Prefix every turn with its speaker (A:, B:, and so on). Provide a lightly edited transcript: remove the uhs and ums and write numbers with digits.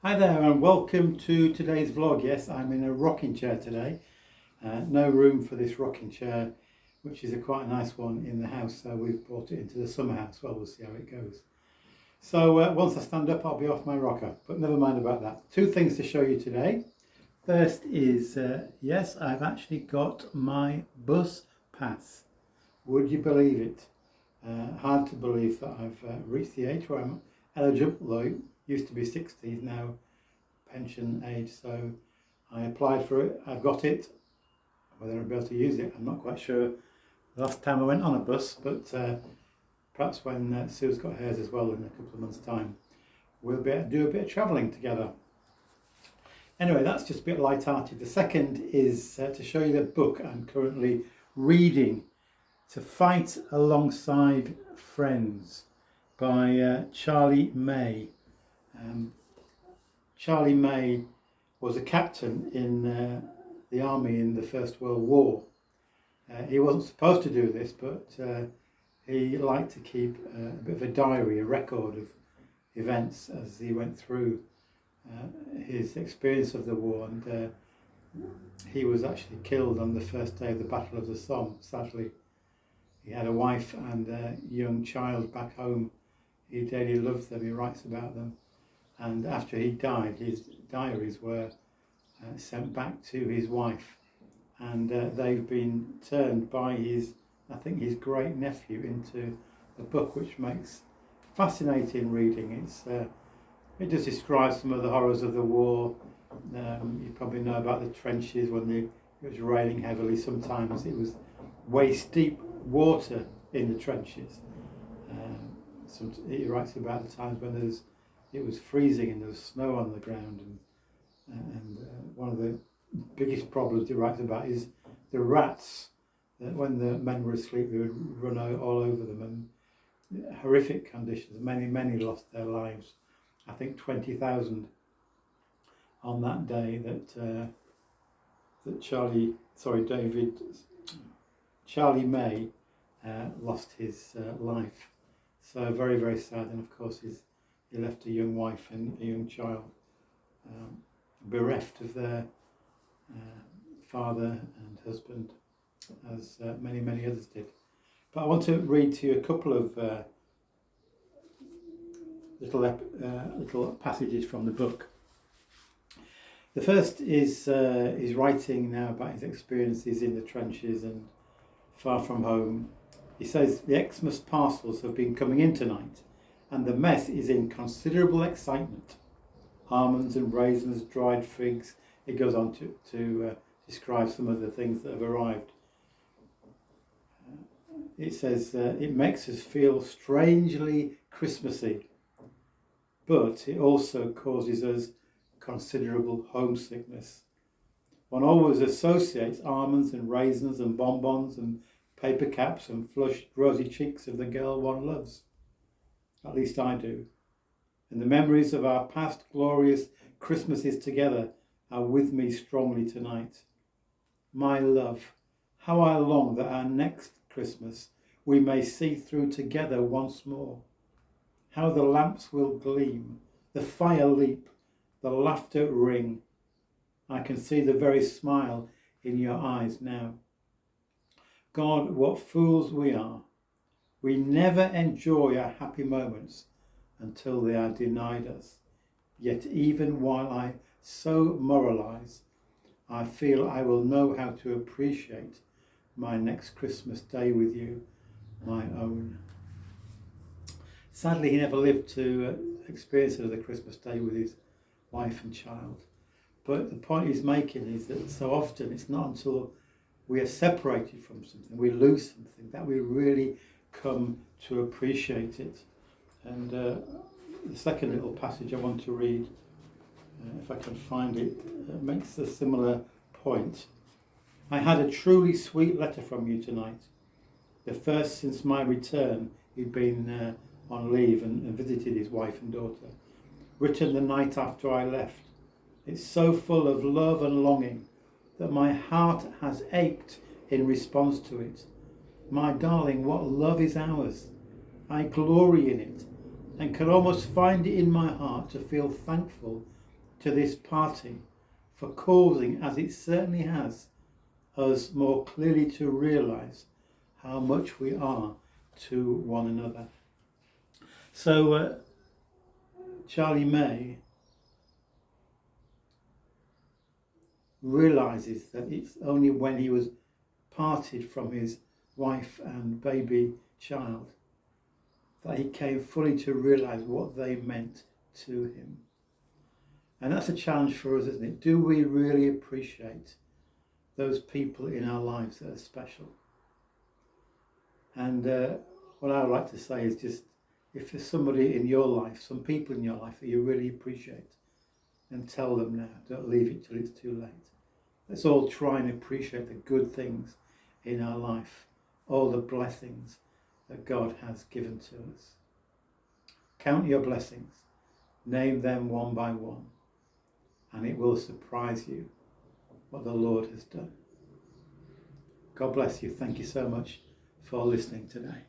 A: Hi there and welcome to today's vlog. Yes, I'm in a rocking chair today. No room for this rocking chair, which is quite a nice one in the house, so we've brought it into the summer house. Well, we'll see how it goes. So once I stand up, I'll be off my rocker, but never mind about that. Two things to show you today. First is, yes, I've actually got my bus pass. Would you believe it? Hard to believe that I've reached the age where I'm eligible, though it used to be 60, now pension age, so I applied for it. I've got it. Whether I'll be able to use it, I'm not quite sure. The last time I went on a bus, but perhaps when Sue's got hers as well in a couple of months' time, we'll be able to do a bit of travelling together. Anyway, that's just a bit light-hearted. The second is to show you the book I'm currently reading, To Fight Alongside Friends by Charlie May. Charlie May was a captain in the army in the First World War. He wasn't supposed to do this, but he liked to keep a bit of a diary, a record of events as he went through his experience of the war, and he was actually killed on the first day of the Battle of the Somme, sadly. He had a wife and a young child back home. He dearly loved them, he writes about them. And after he died, his diaries were sent back to his wife. And they've been turned by his great nephew into a book, which makes fascinating reading. It just describes some of the horrors of the war. You probably know about the trenches when it was raining heavily. Sometimes it was waist deep water in the trenches. He writes about the times when it was freezing and there was snow on the ground, and one of the biggest problems he writes about is the rats. That when the men were asleep, they would run all over them, and horrific conditions. Many lost their lives. I think 20,000 on that day that Charlie May lost his life. So very, very sad. And of course he left a young wife and a young child bereft of their father and husband, as many others did. But I want to read to you a couple of little passages from the book. The first is he's writing now about his experiences in the trenches and far from home. He says, "The Xmas parcels have been coming in tonight, and the mess is in considerable excitement. Almonds and raisins, dried figs." It goes on to describe some of the things that have arrived. It says, "It makes us feel strangely Christmassy, but it also causes us considerable homesickness. One always associates almonds and raisins and bonbons and paper caps and flushed rosy cheeks of the girl one loves. At least I do. And the memories of our past glorious Christmases together are with me strongly tonight. My love, how I long that our next Christmas we may see through together once more. How the lamps will gleam, the fire leap, the laughter ring. I can see the very smile in your eyes now. God, what fools we are. We never enjoy our happy moments until they are denied us. Yet even while I so moralise, I feel I will know how to appreciate my next Christmas day with you, my own." Sadly, he never lived to experience another Christmas day with his wife and child. But the point he's making is that so often it's not until we are separated from something, we lose something, that we really come to appreciate it. And the second little passage I want to read, if I can find it, makes a similar point. "I had a truly sweet letter from you tonight, the first since my return." He'd been on leave and visited his wife and daughter. "Written the night after I left. It's so full of love and longing that my heart has ached in response to it. My darling, what love is ours. I glory in it and can almost find it in my heart to feel thankful to this party for causing, as it certainly has, us more clearly to realise how much we are to one another. So Charlie May realises that it's only when he was parted from his wife and baby child that he came fully to realise what they meant to him. And that's a challenge for us, isn't it? Do we really appreciate those people in our lives that are special? And what I would like to say is just, if there's somebody in your life, some people in your life that you really appreciate, then tell them now. Don't leave it till it's too late. Let's all try and appreciate the good things in our life, all the blessings that God has given to us. Count your blessings, name them one by one, and it will surprise you what the Lord has done. God bless you. Thank you so much for listening today.